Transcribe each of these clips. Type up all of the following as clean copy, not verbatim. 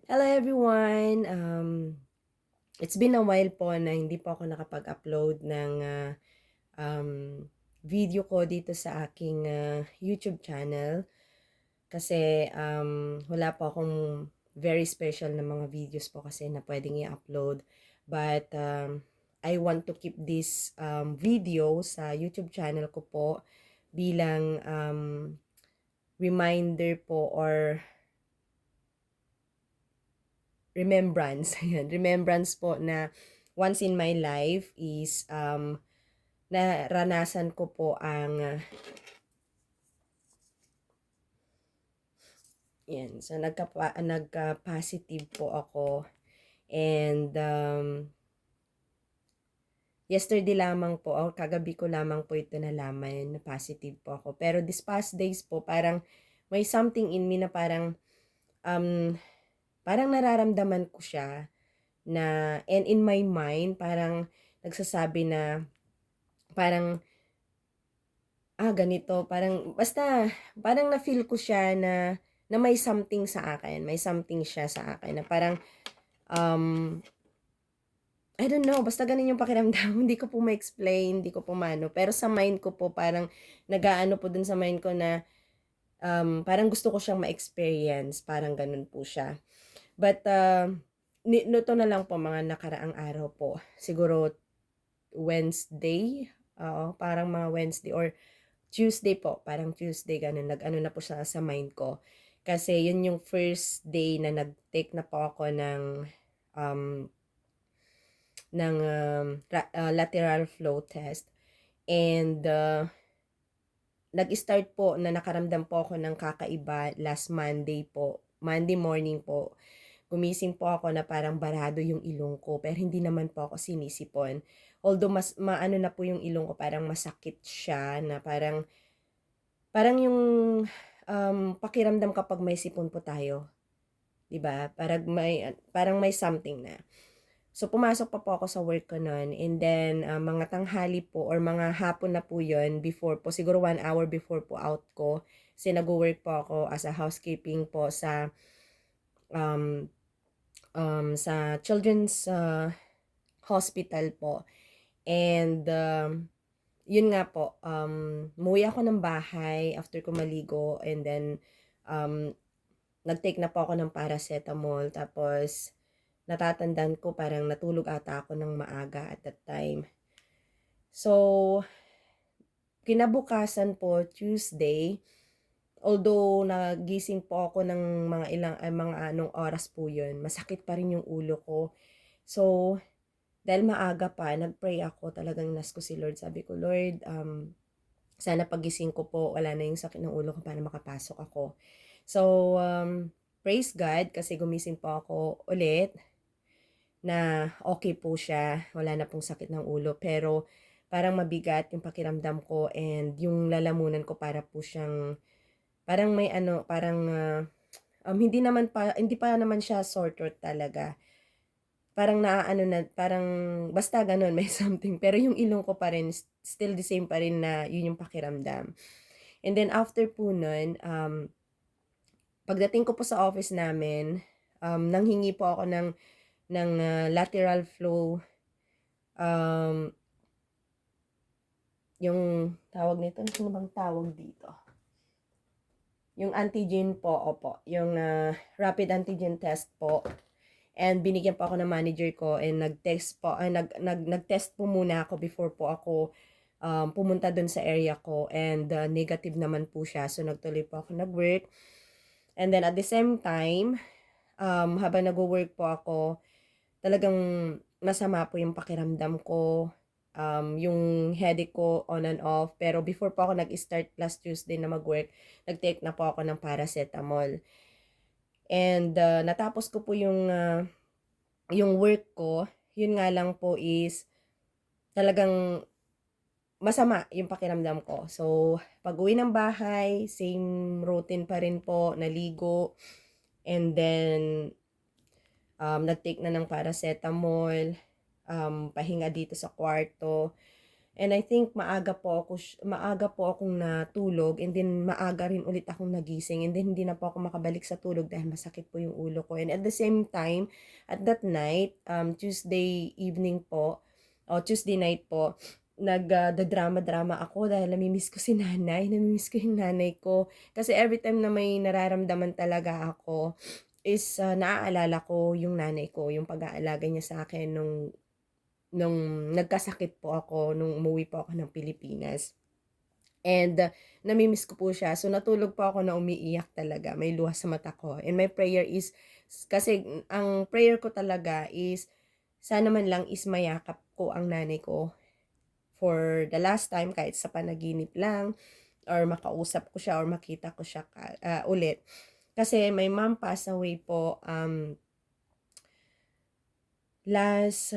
Hello everyone! It's been a while po na hindi po ako nakapag-upload ng um, video ko dito sa aking YouTube channel kasi wala po akong very special na mga videos po kasi na pwedeng i-upload. But I want to keep this video sa YouTube channel ko po bilang reminder po or remembrance. Ayan, remembrance po na once in my life is naranasan ko po ang yan. So nagka-positive po ako and yesterday lamang po or kagabi ko lamang po ito nalaman na positive po ako. Pero this past days po parang may something in me na um parang nararamdaman ko siya na and in my mind parang nagsasabi na parang ganito parang basta parang na-feel ko siya na may something sa akin, may something siya sa akin na parang um I don't know, basta gano'n yung pakiramdam. Hindi ko po ma-explain, hindi ko po maano, pero sa mind ko po parang nag-aano po dun sa mind ko na parang gusto ko siyang ma-experience, parang gano'n po siya. But nito na lang po mga nakaraang araw po, siguro Wednesday, oo, parang mga Wednesday or Tuesday po, parang Tuesday gano'n, nag-ano na po siya sa mind ko. Kasi yun yung first day na nag-take na po ako um, ng lateral flow test. And nag-start po na nakaramdam po ako ng kakaiba last Monday po. Monday morning po. Gumising po ako na parang barado yung ilong ko, pero hindi naman po ako sinisipon. Although mas maano na po yung ilong ko, parang masakit siya na parang parang yung pakiramdam kapag may sipon po tayo, 'di ba? Parang may something na. So pumasok pa po ako sa work ko noon and then mga tanghali po or mga hapon na po 'yon before po siguro 1 hour before po out ko. Kasi nagwo-work po ako as a housekeeping po um, sa children's hospital po. And yun nga po, umuwi ako ng bahay after ko maligo and then um, nag-take na po ako ng paracetamol tapos natatandaan ko parang natulog ata ako ng maaga at that time. So, kinabukasan po, Tuesday, although nagising po ako ng mga anong oras po yun, masakit pa rin yung ulo ko. So, dahil maaga pa, nag-pray ako, talagang inas ko si Lord. Sabi ko, Lord, sana pagising ko po, wala na yung sakit ng ulo ko para makapasok ako. So, praise God kasi gumising po ako ulit na okay po siya, wala na pong sakit ng ulo. Pero parang mabigat yung pakiramdam ko and yung lalamunan ko para po siyang, parang may ano, parang hindi pa naman siya sore throat talaga. Parang naaano na, parang basta gano'n, may something. Pero yung ilong ko pa rin, still the same pa rin na yun yung pakiramdam. And then after po nun, pagdating ko po sa office namin, nanghingi po ako ng lateral flow, um, yung tawag nito, ano bang tawag dito? Yung antigen po, opo, yung rapid antigen test po. And binigyan po ako ng manager ko and nag-test po, nag-test po muna ako before po ako pumunta dun sa area ko and negative naman po siya. So nagtuloy po ako nag-work. And then at the same time, habang nag-work po ako, talagang masama po yung pakiramdam ko. Yung headache ko on and off. Pero before po ako nag-start last Tuesday na mag-work, nag-take na po ako ng paracetamol. And natapos ko po yung work ko, yun nga lang po is talagang masama yung pakiramdam ko. So, pag-uwi ng bahay, same routine pa rin po, naligo, and then nag-take na ng paracetamol, pahinga dito sa kwarto. And I think maaga po akong natulog, and then maaga rin ulit akong nagising, and then hindi na po ako makabalik sa tulog dahil masakit po yung ulo ko. And at the same time, at that night, Tuesday evening po, o Tuesday night po, drama ako dahil namimiss ko si nanay, namimiss ko yung nanay ko. Kasi every time na may nararamdaman talaga ako, is naaalala ko yung nanay ko, yung pag-aalaga niya sa akin nung nagkasakit po ako, nung umuwi po ako ng Pilipinas. And namimiss ko po siya. So natulog po ako na umiiyak talaga. May luha sa mata ko. And my prayer is, kasi ang prayer ko talaga is, sana man lang is mayakap ko ang nanay ko for the last time, kahit sa panaginip lang, or makausap ko siya, or makita ko siya ulit. Kasi my mom passed away po last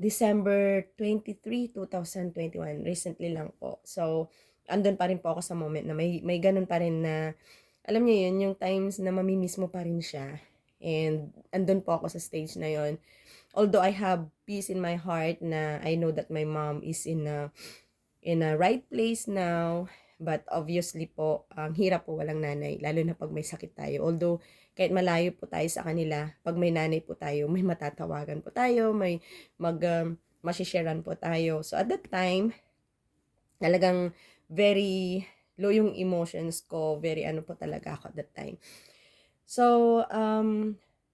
December 23, 2021, recently lang po. So, andun pa rin po ako sa moment na may ganun pa rin na, alam niyo yun, yung times na mamimiss mo pa rin siya. And andun po ako sa stage na yun. Although I have peace in my heart na I know that my mom is in a right place now, but obviously po, ang hirap po walang nanay, lalo na pag may sakit tayo. Although, kahit malayo po tayo sa kanila, pag may nanay po tayo, may matatawagan po tayo, may masisharean po tayo. So, at that time, talagang very low yung emotions ko, very ano po talaga ako at that time. So,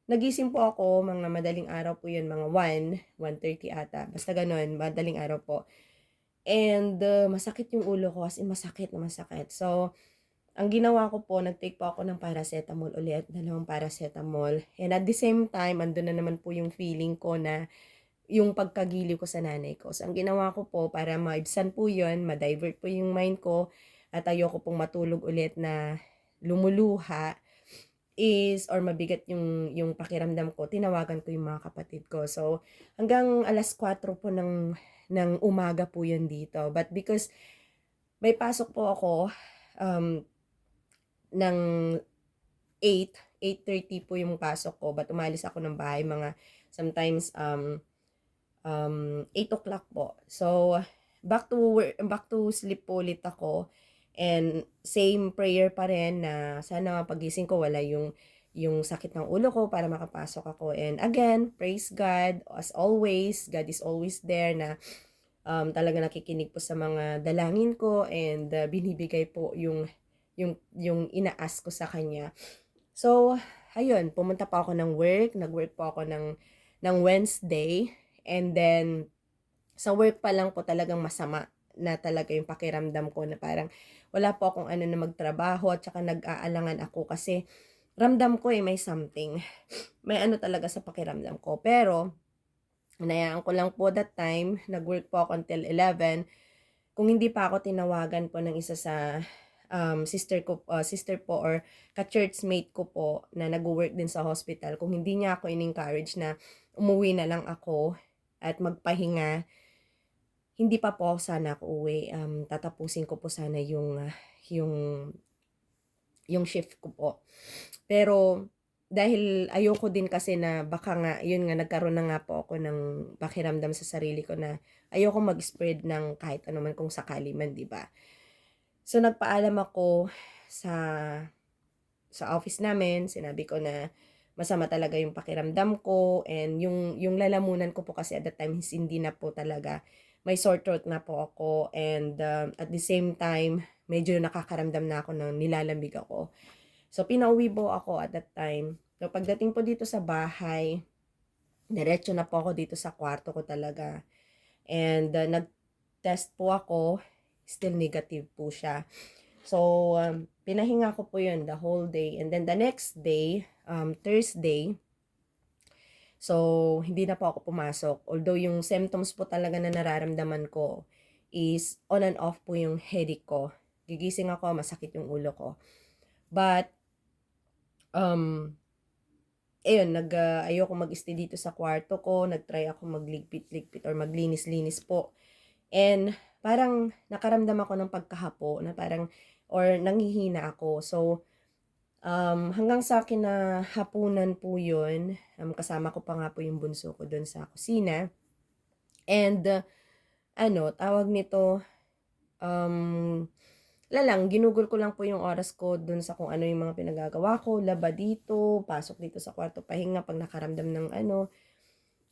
nagising po ako, mga madaling araw po yun, mga 1:30 ata, basta ganun, madaling araw po. And masakit yung ulo ko, as in masakit na masakit. So, ang ginawa ko po, nag-take po ako ng paracetamol ulit, 2 paracetamol. And at the same time, andun na naman po yung feeling ko na yung pagkagiliw ko sa nanay ko. So, ang ginawa ko po, para maibsan po yun, ma-divert po yung mind ko, at ayoko pong matulog ulit na lumuluha, or mabigat yung pakiramdam ko, tinawagan ko yung mga kapatid ko. So, hanggang 4:00 po ng umaga po yun dito. But because may pasok po ako ng 8:30 po yung pasok ko, but umalis ako ng bahay mga sometimes 8 o'clock po. So, back to sleep po ulit ako. And same prayer pa rin na sana pagising ko wala yung sakit ng ulo ko para makapasok ako. And again, praise God, as always, God is always there na talaga nakikinig po sa mga dalangin ko, and binibigay po yung ina-ask ko sa kanya. So, ayun, pumunta pa ako ng work, nag-work po ako ng Wednesday, and then sa work pa lang po talagang masama na talaga yung pakiramdam ko, na parang wala po akong ano na magtrabaho, at saka nag-aalangan ako kasi ramdam ko may something. May ano talaga sa pakiramdam ko. Pero, hinayaan ko lang po that time, nag-work po ako until 11. Kung hindi pa ako tinawagan po ng isa sa sister po or ka-churchmate ko po na nag-work din sa hospital, kung hindi niya ako in-encourage na umuwi na lang ako at magpahinga, hindi pa po sana ako uwi. Tatapusin ko po sana yung shift ko po. Pero dahil ayoko din kasi na baka nga, yun nga, nagkaroon na nga po ako ng pakiramdam sa sarili ko na ayoko mag-spread ng kahit ano man kung sakali man, di ba? So, nagpaalam ako sa office namin, sinabi ko na masama talaga yung pakiramdam ko, and yung lalamunan ko po kasi at that time hindi na po talaga, may sore throat na po ako, and at the same time medyo nakakaramdam na ako ng nilalamig ako. So, pinauwi po ako at that time. So, pagdating po dito sa bahay, diretso na po ako dito sa kwarto ko talaga. And nag-test po ako, still negative po siya. So, pinahinga ko po yun the whole day. And then the next day, Thursday, so, hindi na po ako pumasok. Although yung symptoms po talaga na nararamdaman ko is on and off po yung headache ko. Gigising ako, masakit yung ulo ko. But, ayun, ayoko mag-stay dito sa kwarto ko. Nag-try ako magligpit-ligpit or maglinis-linis po. And parang nakaramdam ako ng pagkahapo na parang, or nanghihina ako. So, hanggang sa akin na hapunan po yun, kasama ko pa nga po yung bunso ko doon sa kusina. And tawag nito, wala lang, ginugol ko lang po yung oras ko dun sa kung ano yung mga pinagagawa ko, laba dito, pasok dito sa kwarto, pahinga pag nakaramdam ng ano.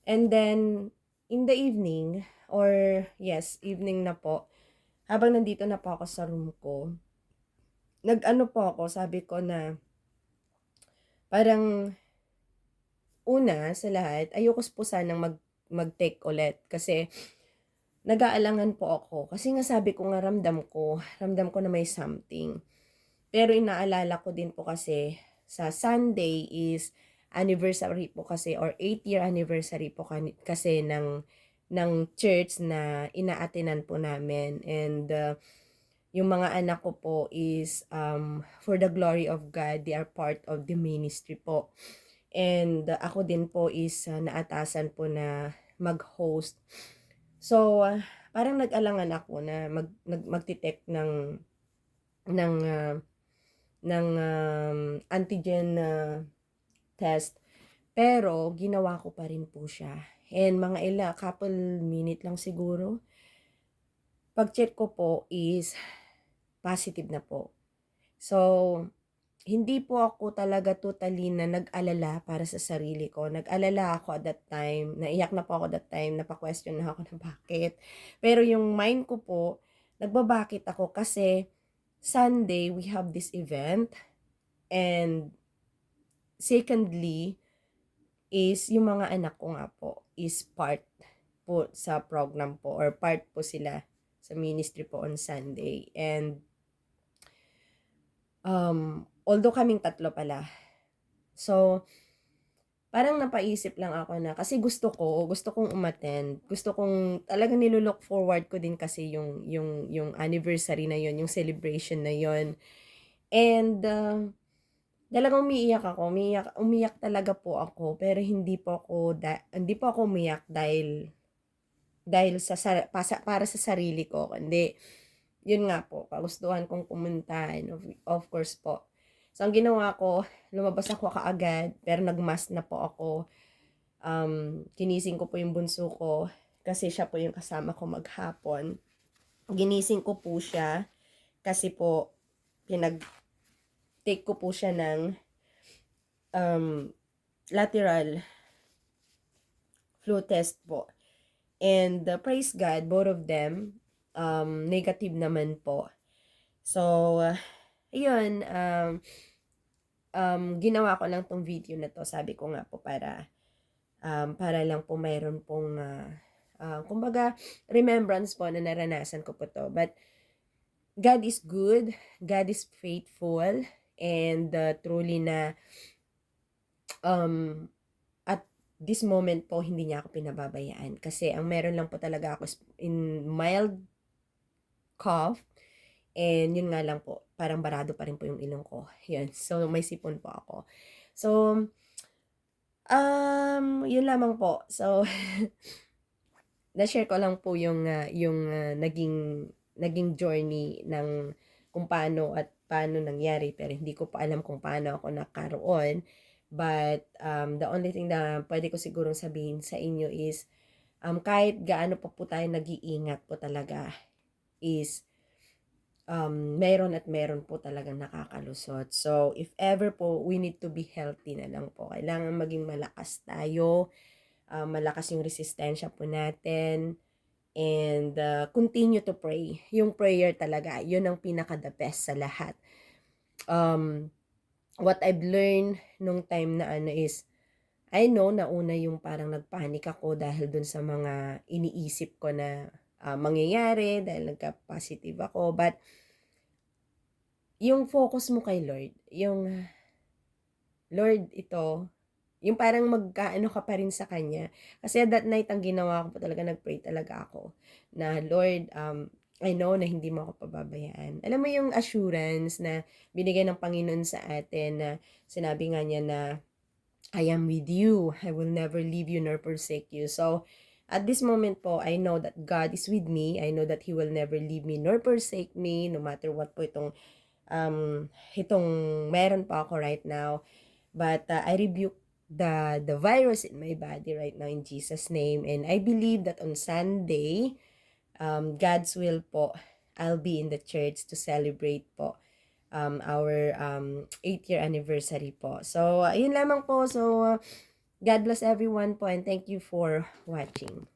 And then, in the evening, or yes, evening na po, habang nandito na po ako sa room ko, nag-ano po ako, sabi ko na, parang, una sa lahat, ayoko po sanang mag-take ulit. Kasi, nag-aalangan po ako. Kasi nga sabi ko nga ramdam ko na may something. Pero inaalala ko din po kasi, sa Sunday is anniversary po kasi or 8th year anniversary po kasi ng church na inaatinan po namin. And yung mga anak ko po is for the glory of God, they are part of the ministry po. And ako din po is naatasan po na mag-host. So, parang nag-alangan ako na magti-take ng ah, antigen test. Pero ginawa ko pa rin po siya. And mga couple minute lang siguro. Pag-check ko po is positive na po. So, hindi po ako talaga totally na nag-alala para sa sarili ko. Nag-alala ako at that time. Naiyak na po ako that time. Napa-question na ako na bakit. Pero yung mind ko po, nagbabakit ako kasi Sunday we have this event. And secondly, is yung mga anak ko nga po is part po sa program po or part po sila sa ministry po on Sunday. And although kaming tatlo pala. So, parang napaisip lang ako na kasi gusto kong umattend. Gusto kong talagang nilook forward ko din kasi yung anniversary na yon, yung celebration na yon. And talagang umiiyak ako, umiyak talaga po ako, pero hindi po ako umiyak dahil para sa sarili ko, kundi yun nga po, kagustuhan kong pumunta and of course po. So, ang ginawa ko, lumabas ako kaagad, pero nagmask na po ako. Kinising ko po yung bunso ko, kasi siya po yung kasama ko maghapon. Ginising ko po siya, kasi po, take ko po siya ng lateral flu test po. And praise God, both of them, negative naman po. So, ayun, ginawa ko lang tong video na to. Sabi ko nga po para lang po mayroon pong, kumbaga, remembrance po na naranasan ko po to. But, God is good, God is faithful, and truly na, at this moment po, hindi niya ako pinababayaan. Kasi, ang meron lang po talaga ako in mild cough, and yun nga lang po, parang barado pa rin po yung ilong ko. Yun. So, may sipon po ako. So, yun lamang po. So, na-share ko lang po yung naging journey ng kung paano at paano nangyari, pero hindi ko pa alam kung paano ako nakaroon. But, the only thing na pwede ko sigurong sabihin sa inyo is, kahit gaano pa po tayo nag-iingat po talaga, is, meron at meron po talagang nakakalusot. So, if ever po, we need to be healthy na lang po. Kailangan maging malakas tayo, malakas yung resistensya po natin, and continue to pray. Yung prayer talaga, yun ang pinaka-the best sa lahat. What I've learned nung time na is, I know na una yung parang nagpanik ako dahil dun sa mga iniisip ko na mangyayari dahil nagka-positive ako. But, yung focus mo kay Lord, yung Lord, ito, yung parang magkaano ka pa rin sa Kanya. Kasi that night, ang ginawa ko po talaga, nag-pray talaga ako na, Lord, I know na hindi mo ako pababayaan. Alam mo yung assurance na binigay ng Panginoon sa atin na sinabi nga niya na, I am with you. I will never leave you nor forsake you. So, at this moment po, I know that God is with me. I know that He will never leave me nor forsake me, no matter what po itong meron pa ako right now. But I rebuke the virus in my body right now in Jesus' name. And I believe that on Sunday, God's will po, I'll be in the church to celebrate po our 8th year anniversary po. So, ayun lamang po. So, God bless everyone po and thank you for watching.